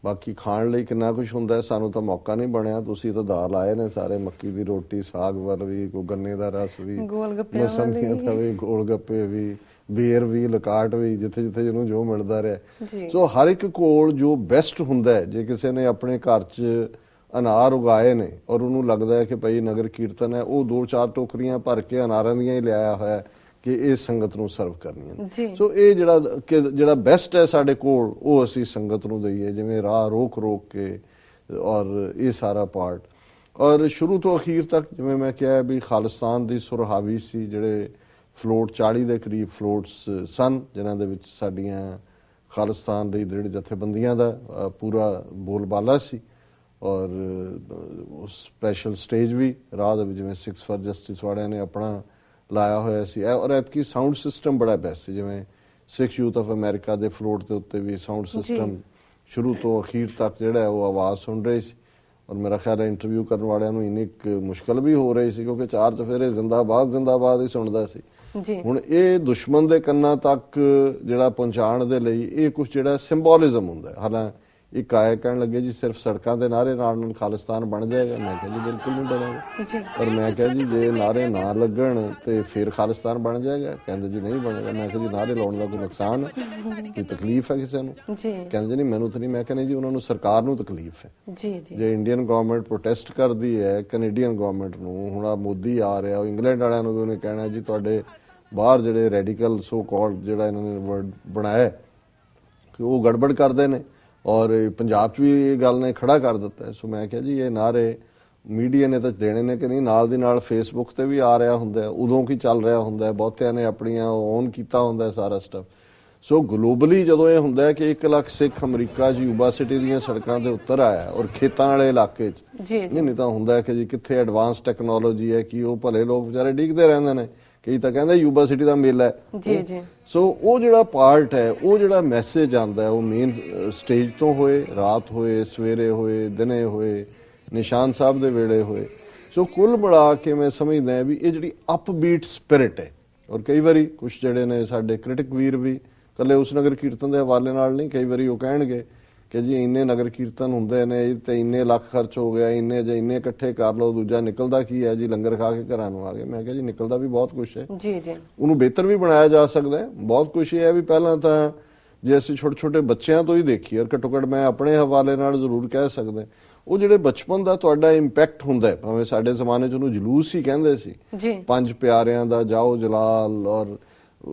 ਬਾਕੀ ਖਾਣ ਲਈ ਕਿੰਨਾ ਕੁਝ ਹੁੰਦਾ, ਸਾਨੂੰ ਤਾਂ ਮੌਕਾ ਨਹੀਂ ਬਣਿਆ। ਤੁਸੀਂ ਤਾਂ ਦਾਲ ਆਏ ਨੇ ਸਾਰੇ, ਮੱਕੀ ਦੀ ਰੋਟੀ, ਸਾਗ ਵੱਲ ਵੀ, ਕੋਈ ਗੰਨੇ ਦਾ ਰਸ ਵੀ, ਮੌਸਮੀਆਂ ਦਾ ਵੀ, ਗੋਲ ਗੱਪੇ ਵੀ, ਬੇਰ ਵੀ, ਲਕਾਟ ਵੀ, ਜਿੱਥੇ ਜਿੱਥੇ ਜਿਹਨੂੰ ਜੋ ਮਿਲਦਾ ਰਿਹਾ। ਜੀ ਸੋ ਹਰ ਇੱਕ ਕੋਲ ਜੋ ਬੈਸਟ ਹੁੰਦਾ ਹੈ, ਜੇ ਕਿਸੇ ਨੇ ਆਪਣੇ ਘਰ 'ਚ ਅਨਾਰ ਉਗਾਏ ਨੇ ਔਰ ਉਹਨੂੰ ਲੱਗਦਾ ਹੈ ਕਿ ਭਾਈ ਨਗਰ ਕੀਰਤਨ ਹੈ, ਉਹ 2-4 ਟੋਕਰੀਆਂ ਭਰ ਕੇ ਅਨਾਰਾਂ ਦੀਆਂ ਹੀ ਲਿਆਇਆ ਹੋਇਆ ਕਿ ਇਹ ਸੰਗਤ ਨੂੰ ਸਰਵ ਕਰਨੀਆਂ ਨੇ। ਜੀ ਸੋ ਇਹ ਜਿਹੜਾ ਬੈਸਟ ਹੈ ਸਾਡੇ ਕੋਲ, ਉਹ ਅਸੀਂ ਸੰਗਤ ਨੂੰ ਦਈਏ, ਜਿਵੇਂ ਰਾਹ ਰੋਕ ਰੋਕ ਕੇ, ਔਰ ਇਹ ਸਾਰਾ ਪਾਰਟ। ਔਰ ਸ਼ੁਰੂ ਤੋਂ ਅਖੀਰ ਤੱਕ, ਜਿਵੇਂ ਮੈਂ ਕਿਹਾ ਵੀ ਖਾਲਿਸਤਾਨ ਦੀ ਸੁਰਹਾਵੀ ਸੀ, ਜਿਹੜੇ ਫਲੋਟ 40 ਦੇ ਕਰੀਬ ਫਲੋਟਸ ਸਨ, ਜਿਨ੍ਹਾਂ ਦੇ ਵਿੱਚ ਸਾਡੀਆਂ ਖਾਲਿਸਤਾਨ ਲਈ ਜਿਹੜੇ ਜਥੇਬੰਦੀਆਂ ਦਾ ਪੂਰਾ ਬੋਲਬਾਲਾ ਸੀ, ਔਰ ਸਪੈਸ਼ਲ ਸਟੇਜ ਵੀ ਰਾਹ ਦੇ ਵਿੱਚ ਜਿਵੇਂ 6 ਫਾਰ ਜਸਟਿਸ ਵਾਲਿਆਂ ਨੇ ਆਪਣਾ ਲਾਇਆ ਹੋਇਆ ਸੀ। ਔਰ ਐਤਕੀ ਸਾਊਂਡ ਸਿਸਟਮ ਬੜਾ ਬੈਸਟ ਸੀ, ਜਿਵੇਂ ਸਿੱਖ ਯੂਥ ਆਫ ਅਮਰੀਕਾ ਦੇ ਫਲੋਟ ਦੇ ਉੱਤੇ ਵੀ ਸਾਊਂਡ ਸਿਸਟਮ ਸ਼ੁਰੂ ਤੋਂ ਅਖੀਰ ਤੱਕ ਜਿਹੜਾ ਉਹ ਆਵਾਜ਼ ਸੁਣ ਰਹੀ ਸੀ। ਔਰ ਮੇਰਾ ਖਿਆਲ ਹੈ ਇੰਟਰਵਿਊ ਕਰਨ ਵਾਲਿਆਂ ਨੂੰ ਇੰਨੀ ਮੁਸ਼ਕਲ ਵੀ ਹੋ ਰਹੀ ਸੀ, ਕਿਉਂਕਿ 4 ਚੁਫੇਰੇ ਜ਼ਿੰਦਾਬਾਦ ਜ਼ਿੰਦਾਬਾਦ ਹੀ ਸੁਣਦਾ ਸੀ। ਹੁਣ ਇਹ ਦੁਸ਼ਮਣ ਦੇ ਕੰਨਾਂ ਤੱਕ ਜਿਹੜਾ ਪਹੁੰਚਾਉਣ ਦੇ ਲਈ ਇਹ ਕੁਝ ਜਿਹੜਾ ਸਿੰਬੋਲਿਜ਼ਮ ਹੁੰਦਾ। ਹਾਲਾਂਕਿ ਇੱਕ ਆਏ ਕਹਿਣ ਲੱਗੇ ਜੀ ਸਿਰਫ ਸੜਕਾਂ ਦੇ ਨਾਰੇ ਨਾਲ ਖਾਲਿਸਤਾਨ ਬਣ ਜਾਏਗਾ। ਮੈਂ ਕਿਹਾ ਜੀ ਬਿਲਕੁਲ ਨਹੀਂ ਬਣੇਗਾ। ਪਰ ਮੈਂ ਕਿਹਾ ਜੀ ਜੇ ਨਾਰੇ ਨਾ ਲੱਗਣ ਤੇ ਫਿਰ ਖਾਲਿਸਤਾਨ ਬਣ ਜਾਏਗਾ। ਕਹਿੰਦੇ ਜੀ ਨਹੀਂ ਬਣੇਗਾ। ਮੈਂ ਕਿਹਾ ਜੀ ਨਾਰੇ ਲਾਉਣ ਦਾ ਕੋਈ ਨੁਕਸਾਨ ਹੈ, ਕੋਈ ਤਕਲੀਫ ਹੈ ਕਿਸੇ ਨੂੰ? ਕਹਿੰਦੇ ਜੀ ਨਹੀਂ, ਮੈਨੂੰ ਤਾਂ ਨਹੀਂ। ਮੈਂ ਕਹਿੰਦਾ ਜੀ ਉਹਨਾਂ ਨੂੰ ਸਰਕਾਰ ਨੂੰ ਤਕਲੀਫ ਹੈ। ਜੇ ਇੰਡੀਅਨ ਗਵਰਨਮੈਂਟ ਪ੍ਰੋਟੈਸਟ ਕਰਦੀ ਹੈ ਕੈਨੇਡੀਅਨ ਗਵਰਨਮੈਂਟ ਨੂੰ, ਹੁਣ ਆ ਮੋਦੀ ਆ ਰਿਹਾ, ਉਹ ਇੰਗਲੈਂਡ ਵਾਲਿਆਂ ਨੂੰ ਵੀ ਉਹਨੇ ਕਹਿਣਾ ਜੀ ਤੁਹਾਡੇ ਬਾਹਰ ਜਿਹੜੇ ਰੈਡੀਕਲ ਸੋ ਕਾਲਡ ਜਿਹੜਾ ਇਹਨਾਂ ਨੇ ਵਰਡ ਬਣਾਇਆ ਕਿ ਉਹ ਗੜਬੜ ਕਰਦੇ ਨੇ, ਔਰ ਪੰਜਾਬ 'ਚ ਵੀ ਇਹ ਗੱਲ ਨੇ ਖੜਾ ਕਰ ਦਿੱਤਾ। ਸੋ ਮੈਂ ਕਿਹਾ ਜੀ ਇਹ ਨਾਰੇ ਮੀਡੀਆ ਨੇ ਤਾਂ ਦੇਣੇ ਨੇ ਕਿ ਨਹੀਂ, ਨਾਲ ਦੀ ਨਾਲ ਫੇਸਬੁੱਕ ਤੇ ਵੀ ਆ ਰਿਹਾ ਹੁੰਦਾ, ਉਦੋਂ ਕੀ ਚੱਲ ਰਿਹਾ ਹੁੰਦਾ, ਬਹੁਤਿਆਂ ਨੇ ਆਪਣੀਆਂ ਔਨ ਕੀਤਾ ਹੁੰਦਾ ਸਾਰਾ ਸਟੱਫ। ਸੋ ਗਲੋਬਲੀ ਜਦੋਂ ਇਹ ਹੁੰਦਾ ਕਿ 1 ਲੱਖ ਸਿੱਖ ਅਮਰੀਕਾ 'ਚ ਯੂਬਾ ਸਿਟੀ ਦੀਆਂ ਸੜਕਾਂ ਤੇ ਉੱਤਰ ਆਇਆ, ਔਰ ਖੇਤਾਂ ਵਾਲੇ ਇਲਾਕੇ 'ਚ ਨਹੀਂ ਤਾਂ ਹੁੰਦਾ ਕਿ ਜੀ ਕਿੱਥੇ ਐਡਵਾਂਸ ਟੈਕਨੋਲੋਜੀ ਹੈ, ਕਿ ਉਹ ਭਲੇ ਲੋਕ ਵਿਚਾਰੇ ਡਿੱਗਦੇ ਰਹਿੰਦੇ ਨੇ। ਕਈ ਤਾਂ ਕਹਿੰਦੇ ਯੂਬਾ ਸਿਟੀ ਦਾ ਮੇਲਾ ਹੈ। ਸੋ ਉਹ ਜਿਹੜਾ ਪਾਰਟ ਹੈ, ਉਹ ਜਿਹੜਾ ਮੈਸੇਜ ਆਉਂਦਾ, ਉਹ ਮੇਨ ਸਟੇਜ ਤੋਂ ਹੋਏ, ਰਾਤ ਹੋਏ, ਸਵੇਰੇ ਹੋਏ, ਦਿਨੇ ਹੋਏ, ਨਿਸ਼ਾਨ ਸਾਹਿਬ ਦੇ ਵੇਲੇ ਹੋਏ। ਸੋ ਕੁੱਲ ਮਿਲਾ ਕੇ ਮੈਂ ਸਮਝਦਾ ਵੀ ਇਹ ਜਿਹੜੀ ਅਪਬੀਟ ਸਪਿਰਿਟ ਹੈ। ਔਰ ਕਈ ਵਾਰੀ ਕੁਝ ਜਿਹੜੇ ਨੇ ਸਾਡੇ ਕ੍ਰਿਟਿਕ ਵੀਰ ਵੀ ਇਕੱਲੇ ਉਸ ਨਗਰ ਕੀਰਤਨ ਦੇ ਹਵਾਲੇ ਨਾਲ ਨਹੀਂ, ਕਈ ਵਾਰੀ ਉਹ ਕਹਿਣਗੇ ਕਿ ਜੀ ਇੰਨੇ ਨਗਰ ਕੀਰਤਨ ਹੁੰਦੇ ਨੇ ਤੇ ਇੰਨੇ ਲੱਖ ਖਰਚ ਹੋ ਗਿਆ, ਇੰਨੇ ਇਕੱਠੇ ਕਰ ਲਓ, ਦੂਜਾ ਨਿਕਲਦਾ ਕੀ ਹੈ ਜੀ, ਲੰਗਰ ਖਾ ਕੇ ਘਰਾਂ ਨੂੰ ਆ ਗਏ। ਮੈਂ ਕਿਹਾ ਜੀ ਨਿਕਲਦਾ ਵੀ ਬਹੁਤ ਕੁਝ ਹੈ, ਉਹਨੂੰ ਬਿਹਤਰ ਵੀ ਬਣਾਇਆ ਜਾ ਸਕਦਾ ਹੈ। ਬਹੁਤ ਕੁਝ ਇਹ ਹੈ ਵੀ ਪਹਿਲਾਂ ਤਾਂ ਜੇ ਅਸੀਂ ਛੋਟੇ ਛੋਟੇ ਬੱਚਿਆਂ ਤੋਂ ਹੀ ਦੇਖੀਏ, ਔਰ ਘੱਟੋ ਘੱਟ ਮੈਂ ਆਪਣੇ ਹਵਾਲੇ ਨਾਲ ਜ਼ਰੂਰ ਕਹਿ ਸਕਦਾ, ਉਹ ਜਿਹੜੇ ਬਚਪਨ ਦਾ ਤੁਹਾਡਾ ਇੰਪੈਕਟ ਹੁੰਦਾ ਹੈ, ਭਾਵੇਂ ਸਾਡੇ ਜ਼ਮਾਨੇ 'ਚ ਉਹਨੂੰ ਜਲੂਸ ਹੀ ਕਹਿੰਦੇ ਸੀ, 5 ਪਿਆਰਿਆਂ ਦਾ ਜਾਓ ਜਲਾਲ ਔਰ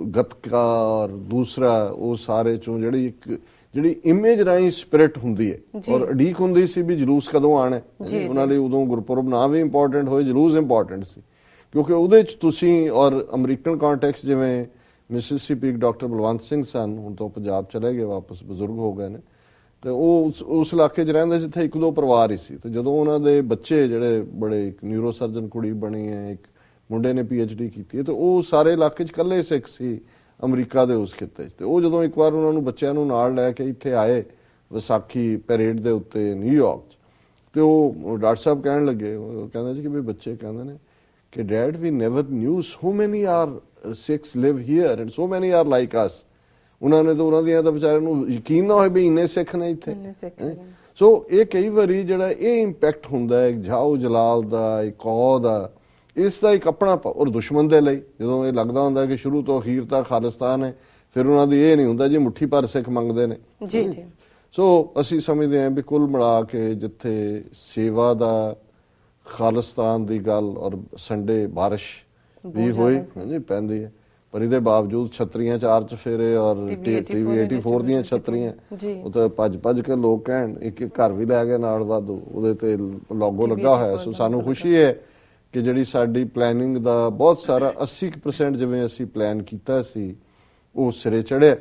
ਗੱਤਕਾ, ਔਰ ਦੂਸਰਾ ਉਹ ਸਾਰੇ ਚੋਂ ਜਿਹੜੀ ਇਮੇਜ ਰਾਹੀਂ ਸਪਿਰਿਟ ਹੁੰਦੀ ਹੈ, ਔਰ ਉਡੀਕ ਹੁੰਦੀ ਸੀ ਵੀ ਜਲੂਸ ਕਦੋਂ ਆਣਾ। ਉਹਨਾਂ ਲਈ ਉਦੋਂ ਗੁਰਪੁਰਬ ਨਾ ਵੀ ਇੰਪੋਰਟੈਂਟ ਹੋਏ, ਜਲੂਸ ਇੰਪੋਰਟੈਂਟ ਸੀ, ਕਿਉਂਕਿ ਉਹਦੇ 'ਚ ਤੁਸੀਂ ਔਰ ਅਮਰੀਕਨ ਕੰਟੈਕਸਟ ਜਿਵੇਂ ਮਿਸਿਸਿਪੀ ਡਾਕਟਰ ਬਲਵੰਤ ਸਿੰਘ ਸਨ, ਹੁਣ ਤੋਂ ਪੰਜਾਬ ਚਲੇ ਗਏ ਵਾਪਸ, ਬਜ਼ੁਰਗ ਹੋ ਗਏ ਨੇ, ਤੇ ਉਹ ਉਸ ਇਲਾਕੇ 'ਚ ਰਹਿੰਦੇ ਜਿੱਥੇ 1-2 ਪਰਿਵਾਰ ਹੀ ਸੀ। ਤੇ ਜਦੋਂ ਉਹਨਾਂ ਦੇ ਬੱਚੇ ਜਿਹੜੇ ਬੜੇ, ਇੱਕ ਨਿਊਰੋ ਸਰਜਨ ਕੁੜੀ ਬਣੀ ਹੈ, ਇੱਕ ਮੁੰਡੇ ਨੇ PhD ਕੀਤੀ ਹੈ, ਤੇ ਉਹ ਸਾਰੇ ਇਲਾਕੇ 'ਚ ਇਕੱਲੇ ਸਿੱਖ ਸੀ ਅਮਰੀਕਾ ਦੇ ਉਸ ਖਿੱਤੇ 'ਚ। ਤੇ ਉਹ ਜਦੋਂ ਇੱਕ ਵਾਰ ਉਹਨਾਂ ਨੂੰ ਬੱਚਿਆਂ ਨੂੰ ਨਾਲ ਲੈ ਕੇ ਇੱਥੇ ਆਏ ਵਿਸਾਖੀ ਪੈਰੇਡ ਦੇ ਉੱਤੇ ਨਿਊਯਾਰਕ 'ਚ, ਤੇ ਉਹ ਡਾਕਟਰ ਸਾਹਿਬ ਕਹਿਣ ਲੱਗੇ, ਉਹ ਕਹਿੰਦੇ ਸੀ ਕਿ ਵੀ ਬੱਚੇ ਕਹਿੰਦੇ ਨੇ ਕਿ dad we never knew so many are Sikhs live here and so many are like ਅਸ। ਉਹਨਾਂ ਨੇ ਤਾਂ ਉਹਨਾਂ ਦੀਆਂ ਤਾਂ ਵਿਚਾਰਿਆਂ ਨੂੰ ਯਕੀਨ ਨਾ ਹੋਏ ਵੀ ਇੰਨੇ ਸਿੱਖ ਨੇ ਇੱਥੇ। ਸੋ ਇਹ ਕਈ ਵਾਰੀ ਜਿਹੜਾ ਇਹ ਇੰਪੈਕਟ ਹੁੰਦਾ ਹੈ ਜਾਓ ਜਲਾਲ ਦਾ, ਇੱਕ ਔ ਦਾ, ਇਸ ਦਾ ਇੱਕ ਆਪਣਾ, ਔਰ ਦੁਸ਼ਮਣ ਦੇ ਲਈ ਜਦੋਂ ਇਹ ਲੱਗਦਾ ਹੁੰਦਾ ਕਿ ਸ਼ੁਰੂ ਤੋਂ ਅਖੀਰ ਤੱਕ ਖਾਲਿਸਤਾਨ ਹੈ, ਫਿਰ ਉਹਨਾਂ ਦੀ ਇਹ ਨਹੀਂ ਹੁੰਦਾ ਜੀ ਮੁੱਠੀ ਭਰ ਸਿੱਖ ਮੰਗਦੇ ਨੇ। ਸੋ ਅਸੀਂ ਸਮਝਦੇ ਹਾਂ ਵੀ ਕੁੱਲ ਮਿਲਾ ਕੇ ਜਿੱਥੇ ਸੇਵਾ ਦਾ, ਖਾਲਿਸਤਾਨ ਦੀ ਗੱਲ, ਔਰ ਸੰਡੇ ਬਾਰਿਸ਼ ਵੀ ਹੋਈ ਹਾਂਜੀ ਪੈਂਦੀ ਹੈ, ਪਰ ਇਹਦੇ ਬਾਵਜੂਦ ਛਤਰੀਆਂ 4 ਚੁਫੇਰੇ ਔਰ TV 84 ਦੀਆਂ ਛਤਰੀਆਂ, ਉਹ ਤਾਂ ਭੱਜ ਕੇ ਲੋਕ ਕਹਿਣ ਇੱਕ ਘਰ ਵੀ ਲੈ ਗਏ ਨਾਲ ਵਾਧੂ, ਉਹਦੇ ਤੇ ਲੋਗੋ ਲੱਗਾ ਹੋਇਆ। ਸੋ ਸਾਨੂੰ ਖੁਸ਼ੀ ਹੈ ਕਿ ਜਿਹੜੀ ਸਾਡੀ ਪਲੈਨਿੰਗ ਦਾ ਬਹੁਤ ਸਾਰਾ 80% ਜਿਵੇਂ ਅਸੀਂ ਪਲਾਨ ਕੀਤਾ ਸੀ ਉਹ ਸਿਰੇ ਚੜਿਆ।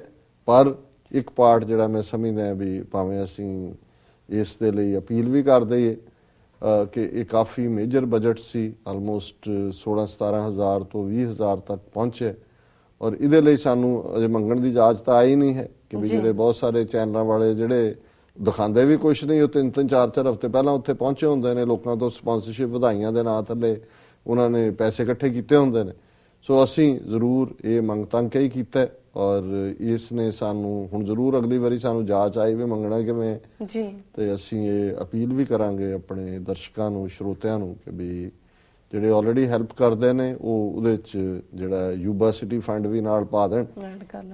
ਪਰ ਇੱਕ ਪਾਰਟ ਜਿਹੜਾ ਮੈਂ ਸਮਝਦਾ ਵੀ ਭਾਵੇਂ ਅਸੀਂ ਇਸ ਦੇ ਲਈ ਅਪੀਲ ਵੀ ਕਰ ਦਈਏ ਕਿ ਇਹ ਕਾਫੀ ਮੇਜਰ ਬਜਟ ਸੀ, ਆਲਮੋਸਟ 16-17 ਹਜ਼ਾਰ ਤੋਂ 20 ਹਜ਼ਾਰ ਤੱਕ ਪਹੁੰਚੇ, ਔਰ ਇਹਦੇ ਲਈ ਸਾਨੂੰ ਅਜੇ ਮੰਗਣ ਦੀ ਇਜਾਜ਼ਤ ਆਈ ਨਹੀਂ ਹੈ ਕਿ ਵੀ ਜਿਹੜੇ ਬਹੁਤ ਸਾਰੇ ਚੈਨਲਾਂ ਵਾਲੇ ਜਿਹੜੇ ਦਿਖਾਉਂਦੇ ਵੀ ਕੁਛ ਨਹੀਂ, ਉਹ 3-3 4-4 ਹਫ਼ਤੇ ਪਹਿਲਾਂ ਉੱਥੇ ਪਹੁੰਚੇ ਹੁੰਦੇ ਨੇ, ਲੋਕਾਂ ਤੋਂ ਸਪਾਂਸਰਸ਼ਿਪ ਵਧਾਈਆਂ ਦੇ ਨਾਂ ਥੱਲੇ ਉਹਨਾਂ ਨੇ ਪੈਸੇ ਇਕੱਠੇ ਕੀਤੇ ਹੁੰਦੇ ਨੇ। ਸੋ ਅਸੀਂ ਜ਼ਰੂਰ ਇਹ ਮੰਗ ਤੰਗ ਹੀ ਕੀਤਾ, ਔਰ ਇਸ ਨੇ ਸਾਨੂੰ ਹੁਣ ਜ਼ਰੂਰ ਅਗਲੀ ਵਾਰੀ ਸਾਨੂੰ ਜਾਂਚ ਆਈ ਵੀ ਮੰਗਣਾ ਕਿਵੇਂ ਤੇ ਅਸੀਂ ਇਹ ਅਪੀਲ ਵੀ ਕਰਾਂਗੇ ਆਪਣੇ ਦਰਸ਼ਕਾਂ ਨੂੰ, ਸਰੋਤਿਆਂ ਨੂੰ ਕਿ ਵੀ ਜਿਹੜੇ ਆਲਰੇਡੀ ਹੈਲਪ ਕਰਦੇ ਨੇ ਉਹ ਉਹਦੇ ਚ ਜਿਹੜਾ ਯੂਬਾ ਸਿਟੀ ਫੰਡ ਵੀ ਨਾਲ ਪਾ ਦੇਣ,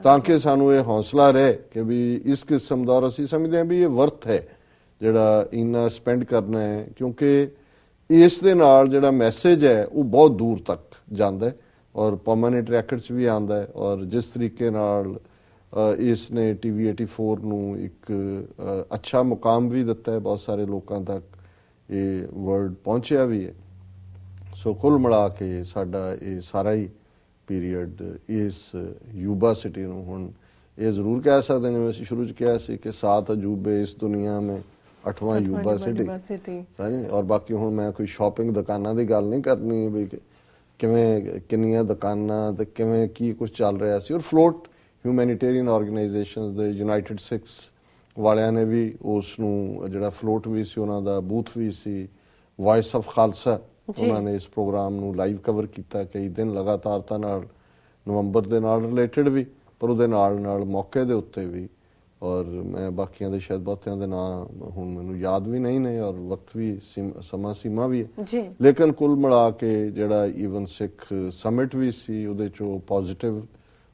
ਤਾਂ ਕਿ ਸਾਨੂੰ ਇਹ ਹੌਸਲਾ ਰਹੇ ਕਿ ਵੀ ਇਸ ਕਿਸਮ ਦਾ, ਔਰ ਅਸੀਂ ਸਮਝਦੇ ਹਾਂ ਵੀ ਇਹ ਵਰਥ ਹੈ ਜਿਹੜਾ ਇੰਨਾ ਸਪੈਂਡ ਕਰਨਾ ਹੈ, ਕਿਉਂਕਿ ਇਸ ਦੇ ਨਾਲ ਜਿਹੜਾ ਮੈਸੇਜ ਹੈ ਉਹ ਬਹੁਤ ਦੂਰ ਤੱਕ ਜਾਂਦਾ ਹੈ ਔਰ ਪਰਮਾਨੈਂਟ ਰੈਕਡ 'ਚ ਵੀ ਆਉਂਦਾ ਹੈ। ਔਰ ਜਿਸ ਤਰੀਕੇ ਨਾਲ ਇਸ ਨੇ TV 84 ਨੂੰ ਇੱਕ ਅੱਛਾ ਮੁਕਾਮ ਵੀ ਦਿੱਤਾ ਹੈ, ਬਹੁਤ ਸਾਰੇ ਲੋਕਾਂ ਤੱਕ ਇਹ ਵਰਡ ਪਹੁੰਚਿਆ ਵੀ ਹੈ। ਸੋ ਕੁੱਲ ਮਿਲਾ ਕੇ ਸਾਡਾ ਇਹ ਸਾਰਾ ਹੀ ਪੀਰੀਅਡ ਇਸ ਯੂਬਾ ਸਿਟੀ ਨੂੰ ਹੁਣ ਇਹ ਜ਼ਰੂਰ ਕਹਿ ਸਕਦੇ ਜਿਵੇਂ ਅਸੀਂ ਸ਼ੁਰੂ 'ਚ ਕਿਹਾ ਸੀ ਕਿ 7 ਅਜੂਬੇ ਇਸ ਦੁਨੀਆ ਮੇਂ 8ਵਾਂ ਯੂਬਾ ਸਿਟੀ। ਔਰ ਬਾਕੀ ਹੁਣ ਮੈਂ ਕੋਈ ਸ਼ਾਪਿੰਗ ਦੁਕਾਨਾਂ ਦੀ ਗੱਲ ਨਹੀਂ ਕਰਨੀ ਵੀ ਕਿਵੇਂ ਕਿੰਨੀਆਂ ਦੁਕਾਨਾਂ ਤੇ ਕਿਵੇਂ ਕੀ ਕੁਝ ਚੱਲ ਰਿਹਾ ਸੀ। ਔਰ ਫਲੋਟ ਹਿਊਮੈਨਿਟੇਰੀਅਨ ਆਰਗੇਨਾਈਜੇਸ਼ਨਸ ਦੇ ਯੂਨਾਈਟਿਡ ਸਿੱਖਸ ਵਾਲਿਆਂ ਨੇ ਵੀ ਉਸ ਨੂੰ ਜਿਹੜਾ ਫਲੋਟ ਵੀ ਸੀ, ਉਹਨਾਂ ਦਾ ਬੂਥ ਵੀ ਸੀ, ਵਾਇਸ ਆਫ ਖਾਲਸਾ, ਉਹਨਾਂ ਨੇ ਇਸ ਪ੍ਰੋਗਰਾਮ ਨੂੰ ਲਾਈਵ ਕਵਰ ਕੀਤਾ ਕਈ ਦਿਨ ਲਗਾਤਾਰ, ਤਾਂ ਨਾਲ ਨਵੰਬਰ ਦੇ ਨਾਲ ਰਿਲੇਟਡ ਵੀ, ਪਰ ਉਹਦੇ ਨਾਲ ਨਾਲ ਮੌਕੇ ਦੇ ਉੱਤੇ ਵੀ। ਔਰ ਮੈਂ ਬਾਕੀਆਂ ਦੇ ਸ਼ਾਇਦ ਬਹੁਤਿਆਂ ਦੇ ਨਾਂ ਹੁਣ ਮੈਨੂੰ ਯਾਦ ਵੀ ਨਹੀਂ ਨੇ ਔਰ ਵਕਤ ਵੀ ਸਮਾਂ ਸੀਮਾ ਵੀ ਹੈ, ਲੇਕਿਨ ਕੁੱਲ ਮਿਲਾ ਕੇ ਜਿਹੜਾ ਈਵਨ ਸਿੱਖ ਸਮਿਟ ਵੀ ਸੀ, ਉਹਦੇ ਚੋਂ ਪੋਜ਼ਿਟਿਵ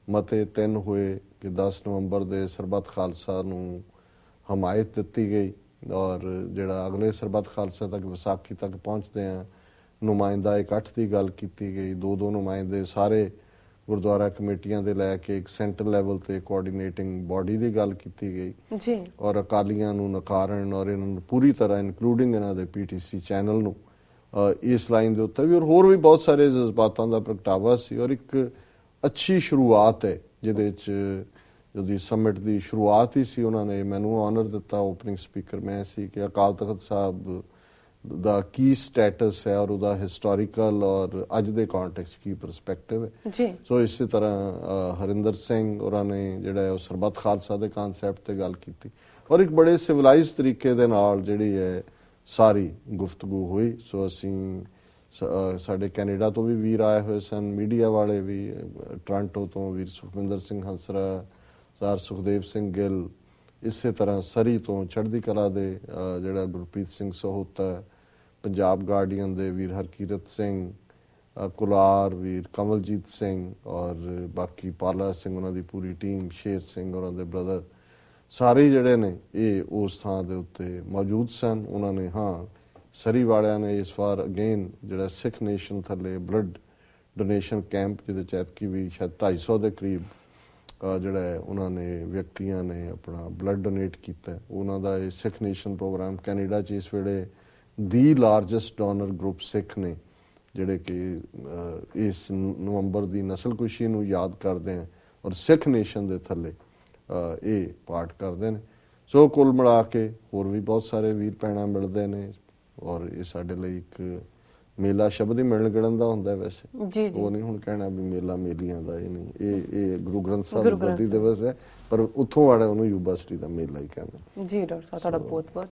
ਮਤੇ 3 ਹੋਏ ਕਿ 10 ਨਵੰਬਰ ਦੇ ਸਰਬੱਤ ਖਾਲਸਾ ਨੂੰ ਹਮਾਇਤ ਦਿੱਤੀ ਗਈ। ਔਰ ਜਿਹੜਾ ਅਗਲੇ ਸਰਬੱਤ ਖਾਲਸਾ ਤੱਕ ਵਿਸਾਖੀ ਤੱਕ ਪਹੁੰਚਦੇ ਆ ਨੁਮਾਇੰਦਾ ਇਕੱਠ ਦੀ ਗੱਲ ਕੀਤੀ ਗਈ, 2-2 ਨੁਮਾਇੰਦੇ ਸਾਰੇ ਗੁਰਦੁਆਰਾ ਕਮੇਟੀਆਂ ਦੇ ਲੈ ਕੇ ਇੱਕ ਸੈਂਟਰ ਲੈਵਲ ਤੇ ਕੋਆਰਡੀਨੇਟਿੰਗ ਬਾਡੀ ਦੀ ਗੱਲ ਕੀਤੀ ਗਈ ਜੀ। ਔਰ ਅਕਾਲੀਆਂ ਨੂੰ ਨਕਾਰਨ ਔਰ ਇਹਨਾਂ ਨੂੰ ਪੂਰੀ ਤਰ੍ਹਾਂ ਇਨਕਲੂਡਿੰਗ ਇਹਨਾਂ ਦੇ PTC ਚੈਨਲ ਨੂੰ ਇਸ ਲਾਈਨ ਦੇ ਉੱਤੇ ਵੀ ਔਰ ਹੋਰ ਵੀ ਬਹੁਤ ਸਾਰੇ ਜਜ਼ਬਾਤਾਂ ਦਾ ਪ੍ਰਗਟਾਵਾ ਸੀ। ਔਰ ਇੱਕ ਅੱਛੀ ਸ਼ੁਰੂਆਤ ਹੈ ਜਿਹਦੇ ਚ ਜਦੋਂ ਸਮਿਟ ਦੀ ਸ਼ੁਰੂਆਤ ਹੀ ਸੀ, ਉਹਨਾਂ ਨੇ ਮੈਨੂੰ ਆਨਰ ਦਿੱਤਾ, ਓਪਨਿੰਗ ਸਪੀਕਰ ਮੈਂ ਸੀ, ਕਿ ਅਕਾਲ ਤਖਤ ਸਾਹਿਬ ਦਾ ਕੀ ਸਟੇਟਸ ਹੈ ਔਰ ਉਹਦਾ ਹਿਸਟੋਰੀਕਲ ਔਰ ਅੱਜ ਦੇ ਕੰਟੈਕਸਟ ਕੀ ਪਰਸਪੈਕਟਿਵ ਹੈ। ਸੋ ਇਸੇ ਤਰ੍ਹਾਂ ਹਰਿੰਦਰ ਸਿੰਘ ਉਹਨਾਂ ਨੇ ਜਿਹੜਾ ਉਹ ਸਰਬੱਤ ਖਾਲਸਾ ਦੇ ਕਨਸੈਪਟ ਤੇ ਗੱਲ ਕੀਤੀ ਔਰ ਇੱਕ ਬੜੇ ਸਿਵਲਾਈਜ਼ਡ ਤਰੀਕੇ ਦੇ ਨਾਲ ਜਿਹੜੀ ਹੈ ਸਾਰੀ ਗੁਫ਼ਤਗੂ ਹੋਈ। ਸੋ ਅਸੀਂ ਸਾਡੇ ਕੈਨੇਡਾ ਤੋਂ ਵੀ ਵੀਰ ਆਏ ਹੋਏ ਸਨ, ਮੀਡੀਆ ਵਾਲੇ ਵੀ, ਟੋਰਾਂਟੋ ਤੋਂ ਵੀਰ ਸੁਖਵਿੰਦਰ ਸਿੰਘ ਹੰਸਰਾ, ਸਰ ਸੁਖਦੇਵ ਸਿੰਘ ਗਿੱਲ, ਇਸੇ ਤਰ੍ਹਾਂ ਸਰੀ ਤੋਂ ਚੜ੍ਹਦੀ ਕਲਾ ਦੇ ਜਿਹੜਾ ਗੁਰਪ੍ਰੀਤ ਸਿੰਘ ਸਹੋਤਾ, ਪੰਜਾਬ ਗਾਰਡੀਅਨ ਦੇ ਵੀਰ ਹਰਕੀਰਤ ਸਿੰਘ, ਕੁਲਾਰ ਵੀਰ ਕਮਲਜੀਤ ਸਿੰਘ ਔਰ ਬਾਕੀ ਪਾਲਾ ਸਿੰਘ, ਉਹਨਾਂ ਦੀ ਪੂਰੀ ਟੀਮ, ਸ਼ੇਰ ਸਿੰਘ ਉਹਨਾਂ ਦੇ ਬ੍ਰਦਰ, ਸਾਰੇ ਜਿਹੜੇ ਨੇ ਇਹ ਉਸ ਥਾਂ ਦੇ ਉੱਤੇ ਮੌਜੂਦ ਸਨ। ਉਹਨਾਂ ਨੇ ਸਰੀ ਵਾਲਿਆਂ ਨੇ ਇਸ ਵਾਰ ਅਗੇਨ ਜਿਹੜਾ ਸਿੱਖ ਨੇਸ਼ਨ ਥੱਲੇ ਬਲੱਡ ਡੋਨੇਸ਼ਨ ਕੈਂਪ ਜਿਹਦੇ ਚ ਐਤਕੀ ਵੀ ਸ਼ਾਇਦ 250 ਦੇ ਕਰੀਬ ਜਿਹੜਾ ਹੈ ਉਹਨਾਂ ਨੇ ਵਿਅਕਤੀਆਂ ਨੇ ਆਪਣਾ ਬਲੱਡ ਡੋਨੇਟ ਕੀਤਾ। ਉਹਨਾਂ ਦਾ ਇਹ ਸਿੱਖ ਨੇਸ਼ਨ ਪ੍ਰੋਗਰਾਮ ਕੈਨੇਡਾ 'ਚ ਇਸ ਵੇਲੇ ਦੀ ਲਾਰਜੈਸਟ ਡੋਨਰ ਗਰੁੱਪ ਸਿੱਖ ਨੇ ਜਿਹੜੇ ਕਿ ਇਸ ਨਵੰਬਰ ਦੀ ਨਸਲਕੁਸ਼ੀ ਨੂੰ ਯਾਦ ਕਰਦੇ ਆ ਔਰ ਸਿੱਖ ਨੇਸ਼ਨ ਦੇ ਥੱਲੇ ਇਹ ਪਾਰਟ ਕਰਦੇ ਨੇ। ਸੋ ਕੁੱਲ ਮਿਲਾ ਕੇ ਹੋਰ ਵੀ ਬਹੁਤ ਸਾਰੇ ਵੀਰ ਭੈਣਾਂ ਮਿਲਦੇ ਨੇ ਔਰ ਇਹ ਸਾਡੇ ਲਈ ਇੱਕ ਮੇਲਾ ਸ਼ਬਦ ਹੀ ਮਿਲਣ ਗਿਲਣ ਦਾ ਹੁੰਦਾ ਵੈਸੇ, ਉਹ ਨਹੀਂ ਹੁਣ ਕਹਿਣਾ ਵੀ ਮੇਲਾ ਮੇਲੀਆਂ ਦਾ, ਇਹ ਨਹੀਂ, ਇਹ ਗੁਰੂ ਗ੍ਰੰਥ ਸਾਹਿਬ ਦਾ ਗਣਪਤੀ ਦਿਵਸ ਹੈ, ਪਰ ਉੱਥੋਂ ਵਾਲਾ ਉਹਨੂੰ ਯੂਬਾ ਸਿਟੀ ਦਾ ਮੇਲਾ ਹੀ ਕਹਿੰਦੇ। ਜੀ ਡਾਕਟਰ ਸਾਹਿਬ, ਤੁਹਾਡਾ ਬਹੁਤ ਬਹੁਤ